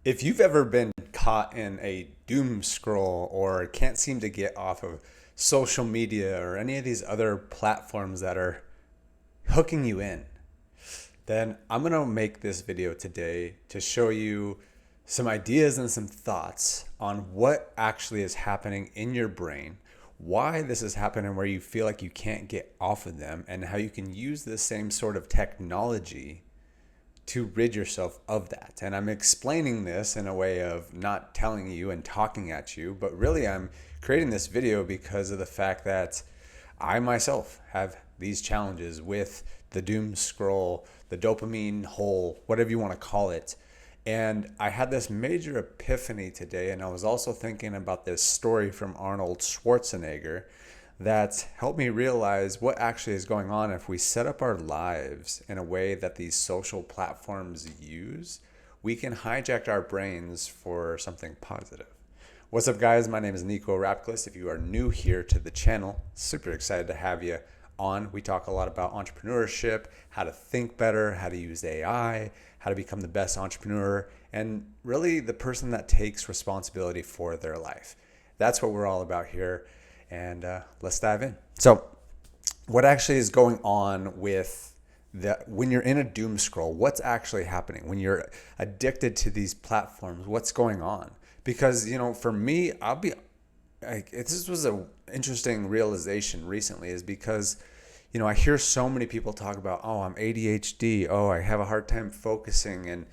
If you've ever been caught in a doom scroll or can't seem to get off of social media or any of these other platforms that are hooking you in, then I'm going to make this video today to show you some ideas and some thoughts on what actually is happening in your brain, why this is happening where you feel like you can't get off of them, and how you can use the same sort of technology to rid yourself of that. And I'm explaining this in a way of not telling you and talking at you, but really I'm creating this video because of the fact that I myself have these challenges with the doom scroll, the dopamine hole, whatever you want to call it. And I had this major epiphany today, and I was also thinking about this story from Arnold Schwarzenegger that helped me realize what actually is going on if we set up our lives in a way that these social platforms use. We can hijack our brains for something positive. What's up, guys? My name is Nico Rapcliffe. If you are new here to the channel, super excited to have you on. We talk a lot about entrepreneurship, how to think better, how to use AI, how to become the best entrepreneur, and really the person that takes responsibility for their life. That's what we're all about here. And let's dive in. So what actually is going on with when you're in a doom scroll? What's actually happening when you're addicted to these platforms? What's going on? Because, for me, this was an interesting realization recently, is because, I hear so many people talk about, oh, I'm ADHD. Oh, I have a hard time focusing, and,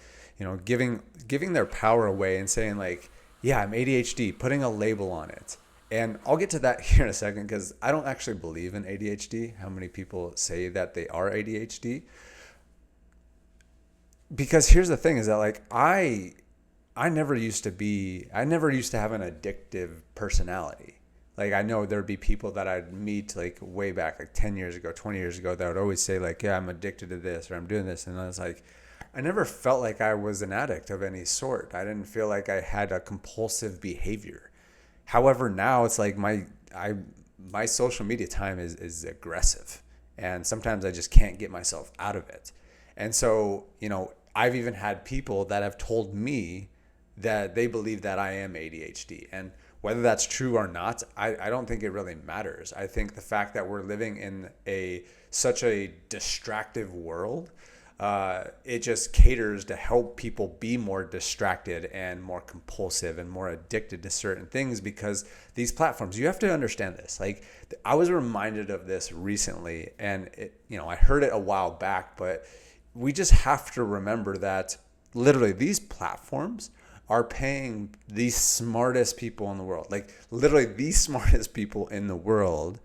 giving their power away and saying like, yeah, I'm ADHD, putting a label on it. And I'll get to that here in a second, because I don't actually believe in ADHD, how many people say that they are ADHD. Because here's the thing is that like I never used to have an addictive personality. Like I know there'd be people that I'd meet like way back, like 10 years ago, 20 years ago, that would always say like, yeah, I'm addicted to this or I'm doing this. And I was like, I never felt like I was an addict of any sort. I didn't feel like I had a compulsive behavior. However, now it's like my social media time is aggressive, and sometimes I just can't get myself out of it. And so, I've even had people that have told me that they believe that I am ADHD. And whether that's true or not, I don't think it really matters. I think the fact that we're living in such a distractive world, it just caters to help people be more distracted and more compulsive and more addicted to certain things, because these platforms, you have to understand this. Like I was reminded of this recently, and I heard it a while back, but we just have to remember that literally these platforms are paying the smartest people in the world, like literally the smartest people in the world,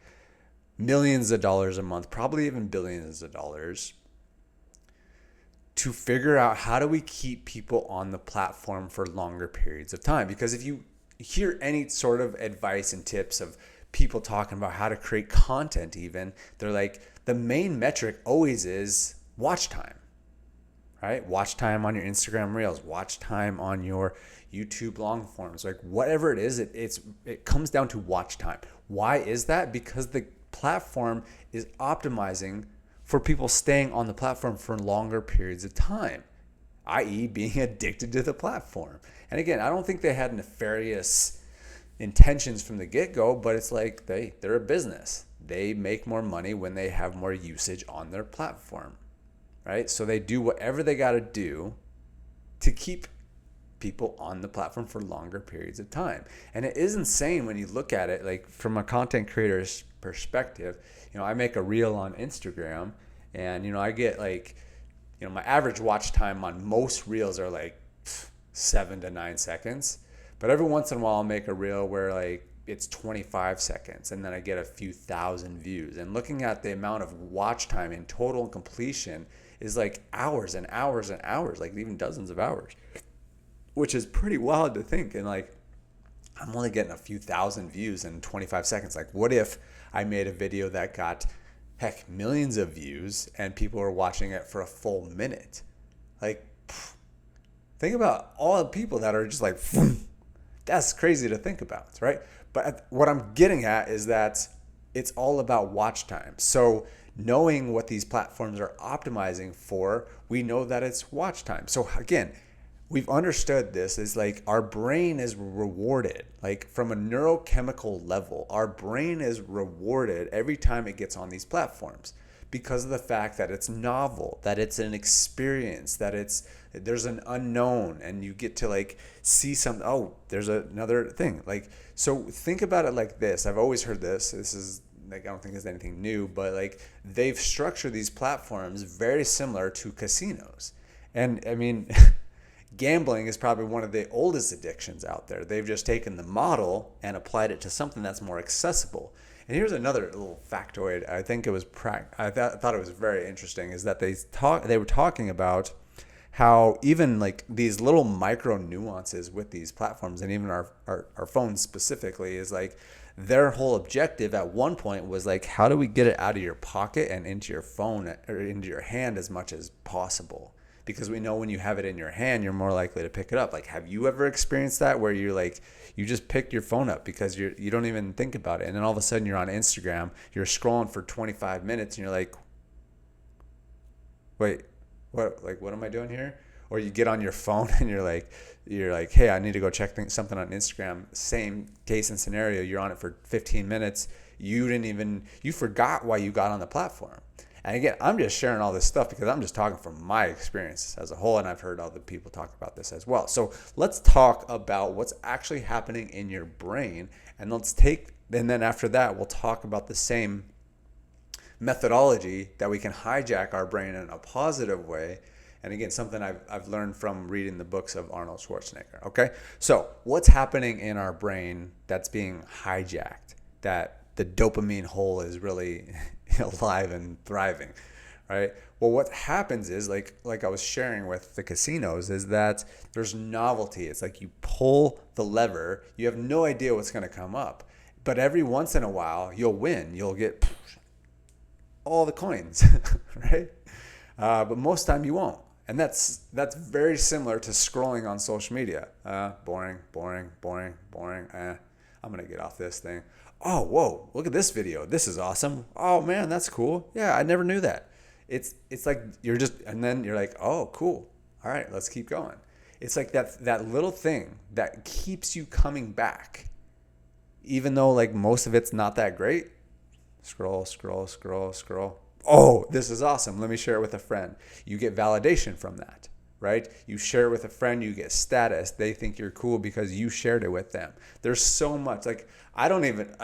millions of dollars a month, probably even billions of dollars, to figure out how do we keep people on the platform for longer periods of time. Because if you hear any sort of advice and tips of people talking about how to create content, even, they're like, the main metric always is watch time, right? Watch time on your Instagram Reels, watch time on your YouTube long forms, like whatever it is, it comes down to watch time. Why is that? Because the platform is optimizing for people staying on the platform for longer periods of time, i.e. being addicted to the platform. And again, I don't think they had nefarious intentions from the get-go, but it's like they're a business. They make more money when they have more usage on their platform, right? So they do whatever they got to do to keep people on the platform for longer periods of time. And it is insane when you look at it, like from a content creator's perspective. I make a reel on Instagram, and I get like, my average watch time on most reels are like 7 to 9 seconds. But every once in a while I'll make a reel where like it's 25 seconds, and then I get a few thousand views. And looking at the amount of watch time in total and completion is like hours and hours and hours, like even dozens of hours, which is pretty wild to think. And like, I'm only getting a few thousand views in 25 seconds. Like, what if I made a video that got, millions of views and people were watching it for a full minute? Like, think about all the people that are just like, that's crazy to think about, right? But what I'm getting at is that it's all about watch time. So knowing what these platforms are optimizing for, we know that it's watch time. So again, we've understood this is like our brain is rewarded, like from a neurochemical level, our brain is rewarded every time it gets on these platforms because of the fact that it's novel, that it's an experience, that there's an unknown, and you get to like see some, oh, there's another thing. Like, so think about it like this. I've always heard this. This is like, I don't think it's anything new, but like they've structured these platforms very similar to casinos. And I mean, gambling is probably one of the oldest addictions out there. They've just taken the model and applied it to something that's more accessible. And here's another little factoid. I think it was I thought it was very interesting, is that they were talking about how even like these little micro nuances with these platforms, and even our phones specifically, is like their whole objective at one point was like, how do we get it out of your pocket and into your phone or into your hand as much as possible? Because we know when you have it in your hand, you're more likely to pick it up. Like, have you ever experienced that where you're like, you just picked your phone up because you don't even think about it, and then all of a sudden you're on Instagram, you're scrolling for 25 minutes, and you're like, wait, what am I doing here? Or you get on your phone and you're like, hey, I need to go check something on Instagram. Same case and scenario. You're on it for 15 minutes. You forgot why you got on the platform. And again, I'm just sharing all this stuff because I'm just talking from my experiences as a whole, and I've heard other people talk about this as well. So let's talk about what's actually happening in your brain, and then after that, we'll talk about the same methodology that we can hijack our brain in a positive way. And again, something I've learned from reading the books of Arnold Schwarzenegger. Okay, so what's happening in our brain that's being hijacked, that the dopamine hole is really alive and thriving, right? Well, what happens is, like I was sharing with the casinos, is that there's novelty. It's like you pull the lever, you have no idea what's going to come up, but every once in a while you'll win. You'll get all the coins, right? But most time you won't. And that's very similar to scrolling on social media. Boring. I'm going to get off this thing. Oh, whoa, look at this video. This is awesome. Oh, man, that's cool. Yeah, I never knew that. It's like and then you're like, oh, cool. All right, let's keep going. It's like that little thing that keeps you coming back, even though like most of it's not that great. Scroll. Oh, this is awesome. Let me share it with a friend. You get validation from that, right? You share it with a friend, you get status. They think you're cool because you shared it with them. There's so much. Like, I couldn't even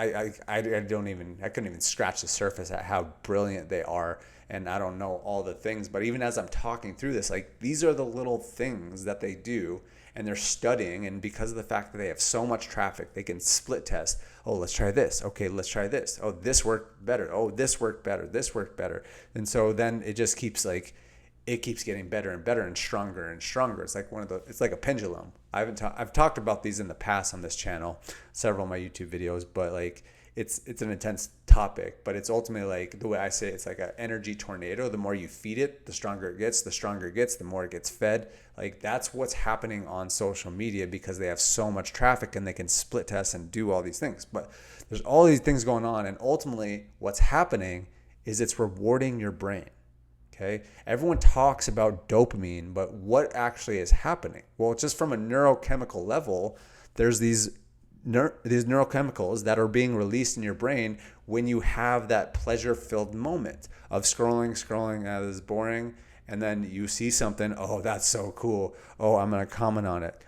scratch the surface at how brilliant they are. And I don't know all the things, but even as I'm talking through this, like, these are the little things that they do, and they're studying. And because of the fact that they have so much traffic, they can split test. Oh, let's try this. Okay, let's try this. Oh, this worked better. Oh, this worked better. This worked better. And so then it just keeps getting better and better and stronger and stronger. It's like it's like a pendulum. I've talked about these in the past on this channel, several of my YouTube videos, but like it's an intense topic, but it's ultimately, like, the way I say it, it's like an energy tornado. The more you feed it, the stronger it gets, the more it gets fed. Like, that's what's happening on social media because they have so much traffic and they can split test and do all these things. But there's all these things going on, and ultimately what's happening is it's rewarding your brain. Okay? Everyone talks about dopamine, but what actually is happening? Well, just from a neurochemical level, there's these neurochemicals that are being released in your brain when you have that pleasure-filled moment of scrolling, this is boring, and then you see something, oh, that's so cool. Oh, I'm going to comment on it.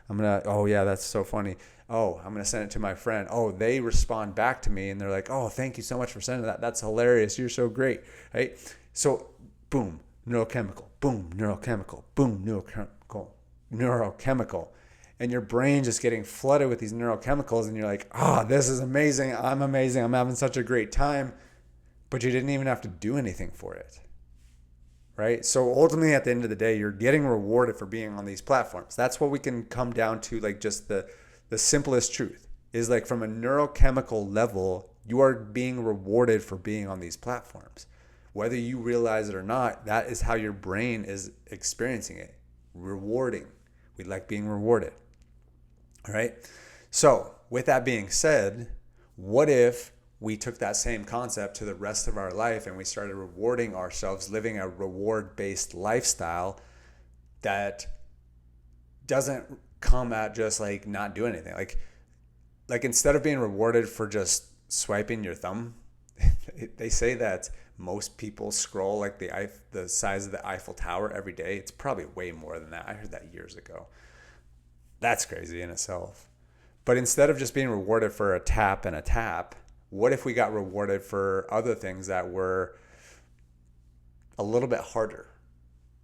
Oh, yeah, that's so funny. Oh, I'm going to send it to my friend. Oh, they respond back to me, and they're like, oh, thank you so much for sending that. That's hilarious. You're so great, right? So, boom, neurochemical, boom, neurochemical, boom, neurochemical. And your brain just getting flooded with these neurochemicals, and you're like, this is amazing. I'm amazing. I'm having such a great time. But you didn't even have to do anything for it, right? So ultimately, at the end of the day, you're getting rewarded for being on these platforms. That's what we can come down to, like, just the simplest truth is, like, from a neurochemical level, you are being rewarded for being on these platforms. Whether you realize it or not, that is how your brain is experiencing it. Rewarding. We like being rewarded. All right. So with that being said, what if we took that same concept to the rest of our life and we started rewarding ourselves, living a reward-based lifestyle that doesn't come at just like not doing anything. Like instead of being rewarded for just swiping your thumb, they say that most people scroll like the size of the Eiffel Tower every day. It's probably way more than that. I heard that years ago. That's crazy in itself. But instead of just being rewarded for a tap and a tap, what if we got rewarded for other things that were a little bit harder,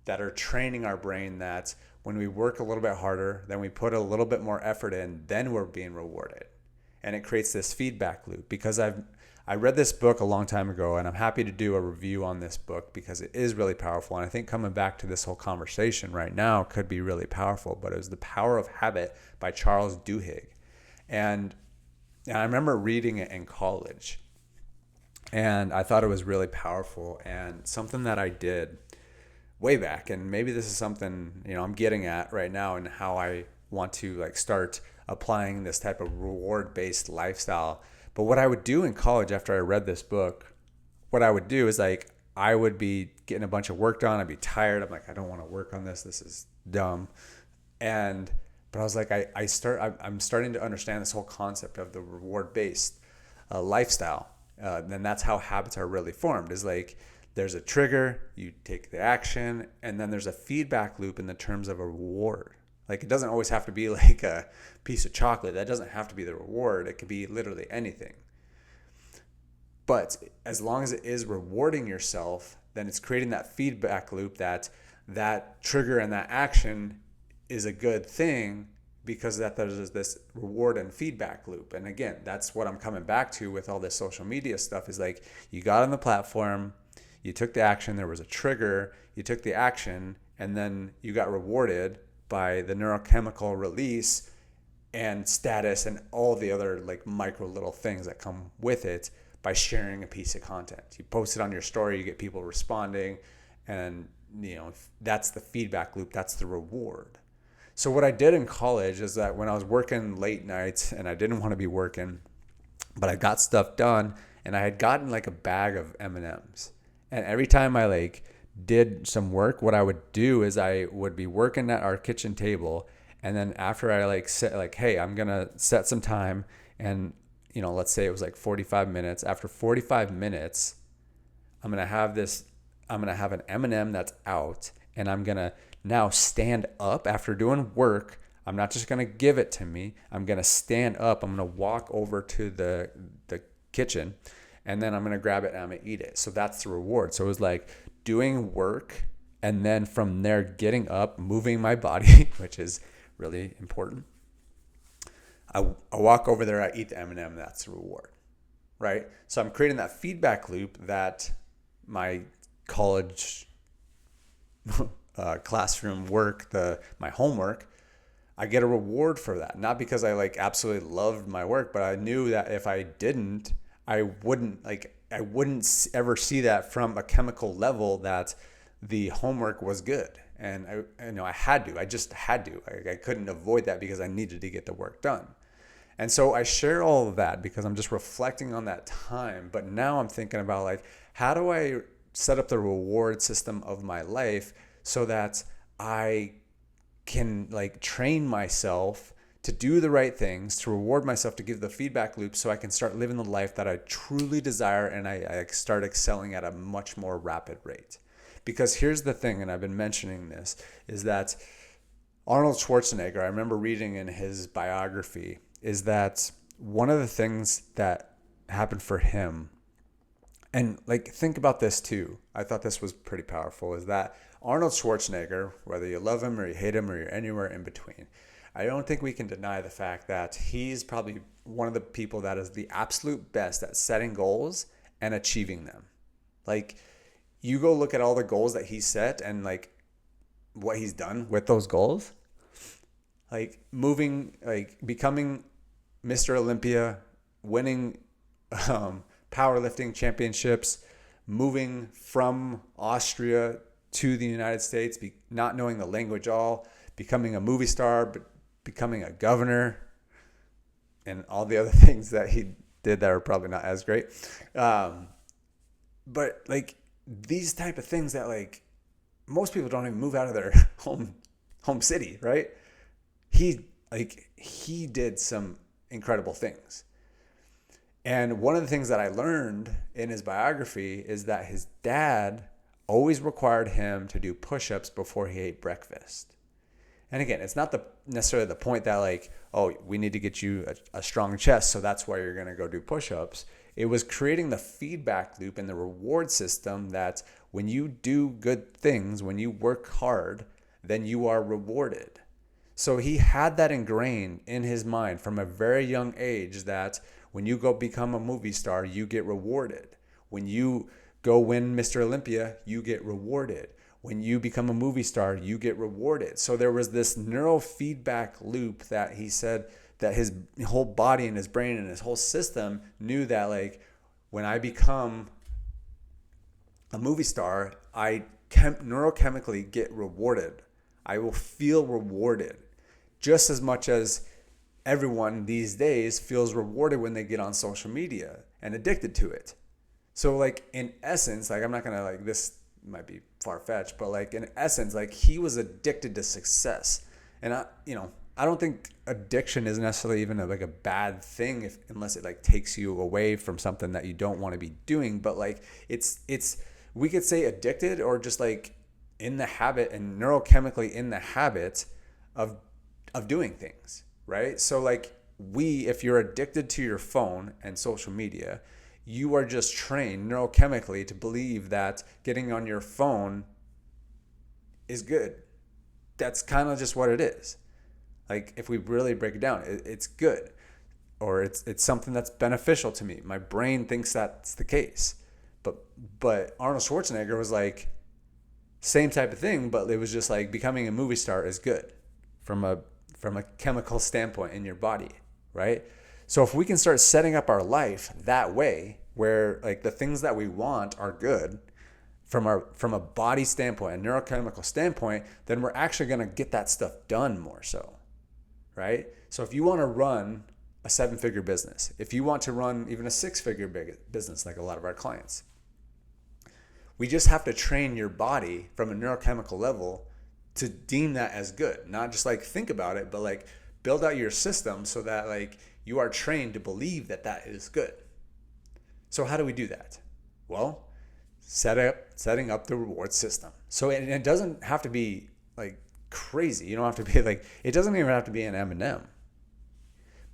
that are training our brain, that when we work a little bit harder, then we put a little bit more effort in, then we're being rewarded. And it creates this feedback loop. Because I read this book a long time ago, and I'm happy to do a review on this book because it is really powerful. And I think coming back to this whole conversation right now could be really powerful. But it was The Power of Habit by Charles Duhigg. And I remember reading it in college, and I thought it was really powerful and something that I did way back. And maybe this is something, I'm getting at right now, and how I want to like start applying this type of reward-based lifestyle. But what I would do in college after I read this book, what I would do is like, I would be getting a bunch of work done. I'd be tired. I'm like, I don't want to work on this. This is dumb. But I was like, I'm starting to understand this whole concept of the reward-based lifestyle. And that's how habits are really formed, is like, there's a trigger, you take the action, and then there's a feedback loop in the terms of a reward. Like, it doesn't always have to be like a piece of chocolate. That doesn't have to be the reward. It could be literally anything. But as long as it is rewarding yourself, then it's creating that feedback loop, that trigger and that action is a good thing, because that there's this reward and feedback loop. And again, that's what I'm coming back to with all this social media stuff, is like, you got on the platform, you took the action, there was a trigger, you took the action, and then you got rewarded by the neurochemical release and status and all the other like micro little things that come with it by sharing a piece of content. You post it on your story, you get people responding, and that's the feedback loop, that's the reward. So what I did in college is that when I was working late nights and I didn't want to be working, but I got stuff done, and I had gotten like a bag of M&Ms. And every time I like did some work, what I would do is I would be working at our kitchen table, and then after I like set like, hey, I'm gonna set some time, and let's say it was like 45 minutes. After 45 minutes, I'm gonna have an M&M that's out, and I'm gonna now stand up after doing work. I'm not just gonna give it to me. I'm gonna stand up. I'm gonna walk over to the kitchen, and then I'm gonna grab it and I'm gonna eat it. So that's the reward. So it was like doing work, and then from there getting up, moving my body, which is really important. I walk over there, I eat the M&M, that's the reward, right? So I'm creating that feedback loop that my college classroom work, my homework, I get a reward for that. Not because I like absolutely loved my work, but I knew that if I didn't, I wouldn't ever see that from a chemical level that the homework was good. And I just had to. I couldn't avoid that because I needed to get the work done. And so I share all of that because I'm just reflecting on that time. But now I'm thinking about like, how do I set up the reward system of my life so that I can like train myself to do the right things, to reward myself, to give the feedback loop, so I can start living the life that I truly desire, and I start excelling at a much more rapid rate. Because here's the thing, and I've been mentioning this, is that Arnold Schwarzenegger, I remember reading in his biography, is that one of the things that happened for him, and like think about this too, I thought this was pretty powerful, is that Arnold Schwarzenegger, whether you love him or you hate him or you're anywhere in between, I don't think we can deny the fact that he's probably one of the people that is the absolute best at setting goals and achieving them. Like, you go look at all the goals that he set and like what he's done with those goals, like becoming Mr. Olympia, winning powerlifting championships, moving from Austria to the United States, not knowing the language all, becoming a movie star, but becoming a governor, and all the other things that he did that are probably not as great. But like these type of things that like most people don't even move out of their home city, right? he did some incredible things. And one of the things that I learned in his biography is that his dad always required him to do push-ups before he ate breakfast. And again, it's not necessarily the point that like, oh, we need to get you a strong chest, so that's why you're going to go do push-ups. It was creating the feedback loop and the reward system that when you do good things, when you work hard, then you are rewarded. So he had that ingrained in his mind from a very young age that when you go become a movie star, you get rewarded. When you go win Mr. Olympia, you get rewarded. When you become a movie star, you get rewarded. So there was this neurofeedback loop that he said that his whole body and his brain and his whole system knew that like when I become a movie star, I neurochemically get rewarded. I will feel rewarded just as much as everyone these days feels rewarded when they get on social media and addicted to it. So like in essence, like I'm not gonna like this might be far-fetched, but like in essence, like he was addicted to success. And I don't think addiction is necessarily even like a bad thing unless it like takes you away from something that you don't want to be doing. But like it's we could say addicted or just like in the habit and neurochemically in the habit of doing things, right? So like if you're addicted to your phone and social media, you are just trained neurochemically to believe that getting on your phone is good. That's kind of just what it is. Like if we really break it down, it's good, or it's something that's beneficial to me. My brain thinks that's the case. But Arnold Schwarzenegger was like same type of thing, but it was just like becoming a movie star is good from a chemical standpoint in your body, right? So if we can start setting up our life that way, where like the things that we want are good from a body standpoint, a neurochemical standpoint, then we're actually going to get that stuff done more so, right? So if you want to run a 7-figure business, if you want to run even a 6-figure business, like a lot of our clients, we just have to train your body from a neurochemical level to deem that as good. Not just like think about it, but like build out your system so that like you are trained to believe that that is good. So how do we do that? Well, setting up the reward system. So it doesn't have to be like crazy. You don't have to be like, it doesn't even have to be an M&M.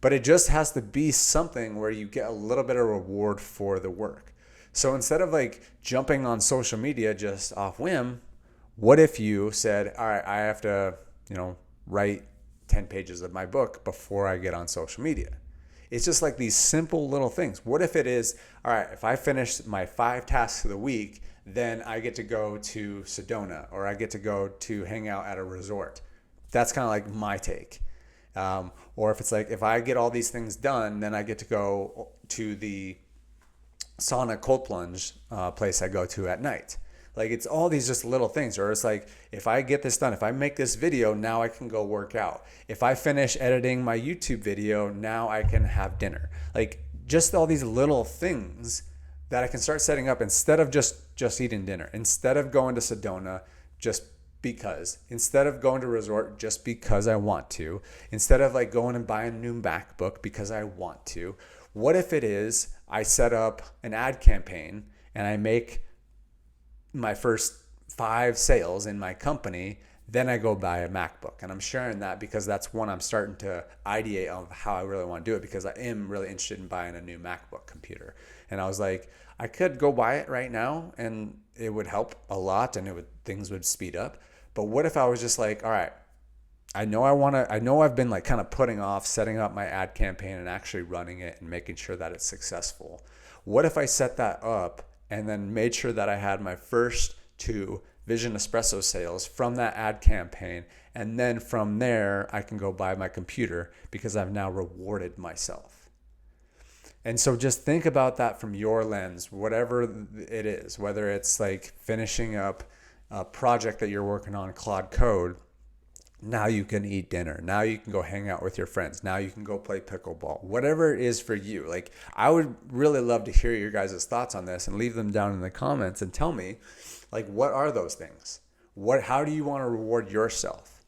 But it just has to be something where you get a little bit of reward for the work. So instead of like jumping on social media just off whim, what if you said, all right, I have to, write 10 pages of my book before I get on social media? It's just like these simple little things. What if it is, all right, if I finish my 5 tasks of the week, then I get to go to Sedona, or I get to go to hang out at a resort. That's kind of like my take. Or if it's like, if I get all these things done, then I get to go to the sauna cold plunge place I go to at night. Like it's all these just little things. Or it's like, if I get this done, if I make this video, now I can go work out. If I finish editing my YouTube video, now I can have dinner. Like just all these little things that I can start setting up instead of just eating dinner, instead of going to Sedona just because, instead of going to a resort just because I want to, instead of like going and buying a new MacBook because I want to. What if it is I set up an ad campaign and I make my first 5 sales in my company, then I go buy a MacBook. And I'm sharing that because that's one I'm starting to ideate of how I really want to do it, because I am really interested in buying a new MacBook computer. And I was like, I could go buy it right now and it would help a lot and things would speed up. But what if I was just like, all right, I know I've been like kind of putting off setting up my ad campaign and actually running it and making sure that it's successful. What if I set that up and then made sure that I had my first 2 Vision Espresso sales from that ad campaign, and then from there I can go buy my computer because I've now rewarded myself. And so just think about that from your lens, whatever it is, whether it's like finishing up a project that you're working on, Claude Code. Now you can eat dinner. Now you can go hang out with your friends. Now you can go play pickleball. Whatever it is for you. Like, I would really love to hear your guys' thoughts on this and leave them down in the comments and tell me, like, what are those things? How do you want to reward yourself?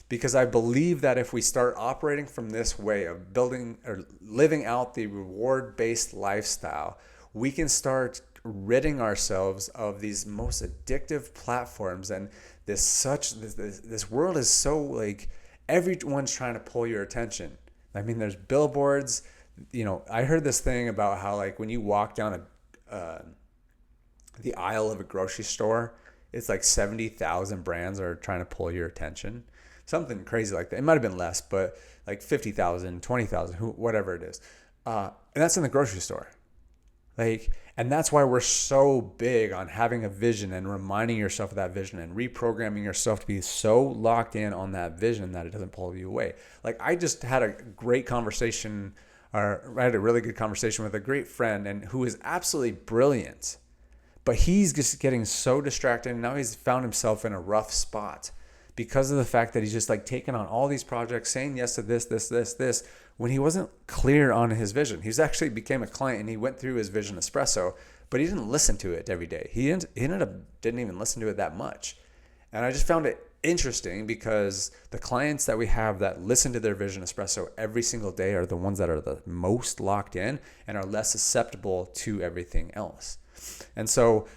because I believe that if we start operating from this way of building or living out the reward-based lifestyle, we can start ridding ourselves of these most addictive platforms. And this world is so like, everyone's trying to pull your attention. I mean, there's billboards. I heard this thing about how like when you walk down the aisle of a grocery store, it's like 70,000 brands are trying to pull your attention. Something crazy like that. It might have been less, but like 50,000, 20,000, whatever it is. And that's in the grocery store. And that's why we're so big on having a vision and reminding yourself of that vision and reprogramming yourself to be so locked in on that vision that it doesn't pull you away. Like I just had a great conversation, or I had a really good conversation with a great friend and who is absolutely brilliant, but he's just getting so distracted. And now he's found himself in a rough spot because of the fact that he's just like taking on all these projects, saying yes to this, when he wasn't clear on his vision. He's actually became a client and he went through his Vision Espresso, but he didn't listen to it every day. He ended up didn't even listen to it that much. And I just found it interesting because the clients that we have that listen to their Vision Espresso every single day are the ones that are the most locked in and are less susceptible to everything else. And so,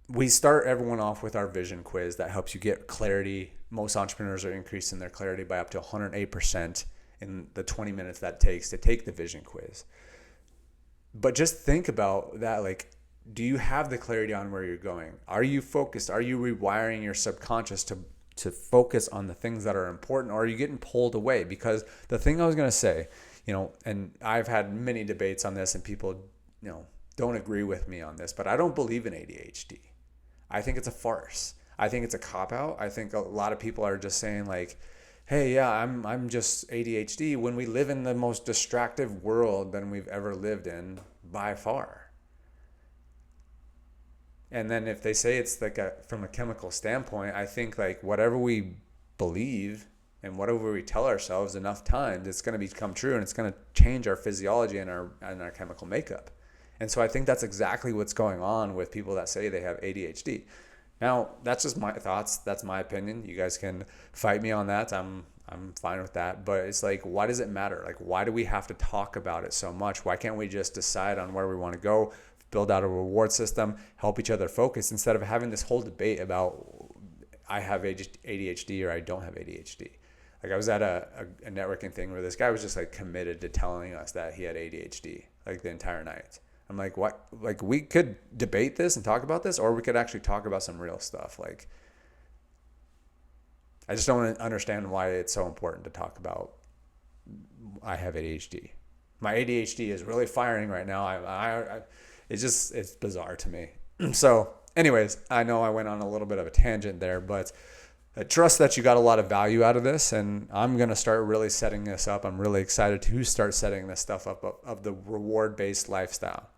we start everyone off with our vision quiz that helps you get clarity. Most entrepreneurs are increasing their clarity by up to 108% in the 20 minutes that it takes to take the vision quiz. But just think about that. Like, do you have the clarity on where you're going? Are you focused? Are you rewiring your subconscious to focus on the things that are important? Or are you getting pulled away? Because the thing I was going to say, and I've had many debates on this and people, don't agree with me on this, but I don't believe in ADHD. I think it's a farce. I think it's a cop-out. I think a lot of people are just saying like, hey, yeah, I'm just ADHD, when we live in the most distractive world than we've ever lived in by far. And then if they say it's like from a chemical standpoint, I think like whatever we believe and whatever we tell ourselves enough times, it's going to become true, and it's going to change our physiology and our chemical makeup. And so I think that's exactly what's going on with people that say they have ADHD. Now, that's just my thoughts. That's my opinion. You guys can fight me on that. I'm fine with that. But it's like, why does it matter? Like, why do we have to talk about it so much? Why can't we just decide on where we want to go, build out a reward system, help each other focus, instead of having this whole debate about I have ADHD or I don't have ADHD? Like, I was at a networking thing where this guy was just like committed to telling us that he had ADHD like the entire night. I'm like, what? Like, we could debate this and talk about this, or we could actually talk about some real stuff. Like, I just don't understand why it's so important to talk about I have ADHD. My ADHD is really firing right now. It's bizarre to me. So anyways, I know I went on a little bit of a tangent there, but I trust that you got a lot of value out of this, and I'm going to start really setting this up. I'm really excited to start setting this stuff up of the reward-based lifestyle.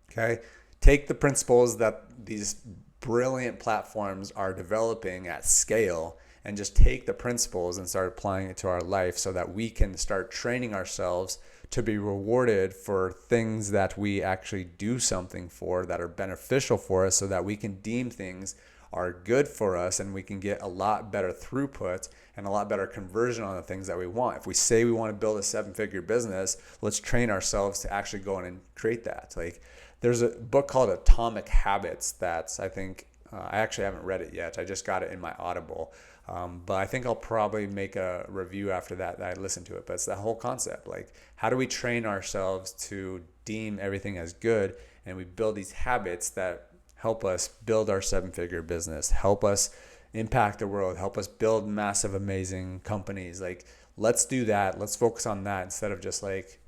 Okay? Take the principles that these brilliant platforms are developing at scale and just take the principles and start applying it to our life so that we can start training ourselves to be rewarded for things that we actually do something for, that are beneficial for us, so that we can deem things are good for us and we can get a lot better throughput and a lot better conversion on the things that we want. If we say we want to build a 7-figure business, let's train ourselves to actually go in and create that. Like, there's a book called Atomic Habits that's, I think, I actually haven't read it yet. I just got it in my Audible. But I think I'll probably make a review after that I listen to it. But it's that whole concept. Like, how do we train ourselves to deem everything as good? And we build these habits that help us build our 7-figure business, help us impact the world, help us build massive, amazing companies. Like, let's do that. Let's focus on that instead of just like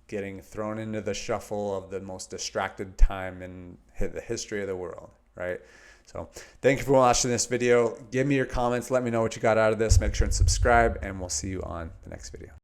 getting thrown into the shuffle of the most distracted time in the history of the world, right? So thank you for watching this video. Give me your comments. Let me know what you got out of this. Make sure and subscribe, and we'll see you on the next video.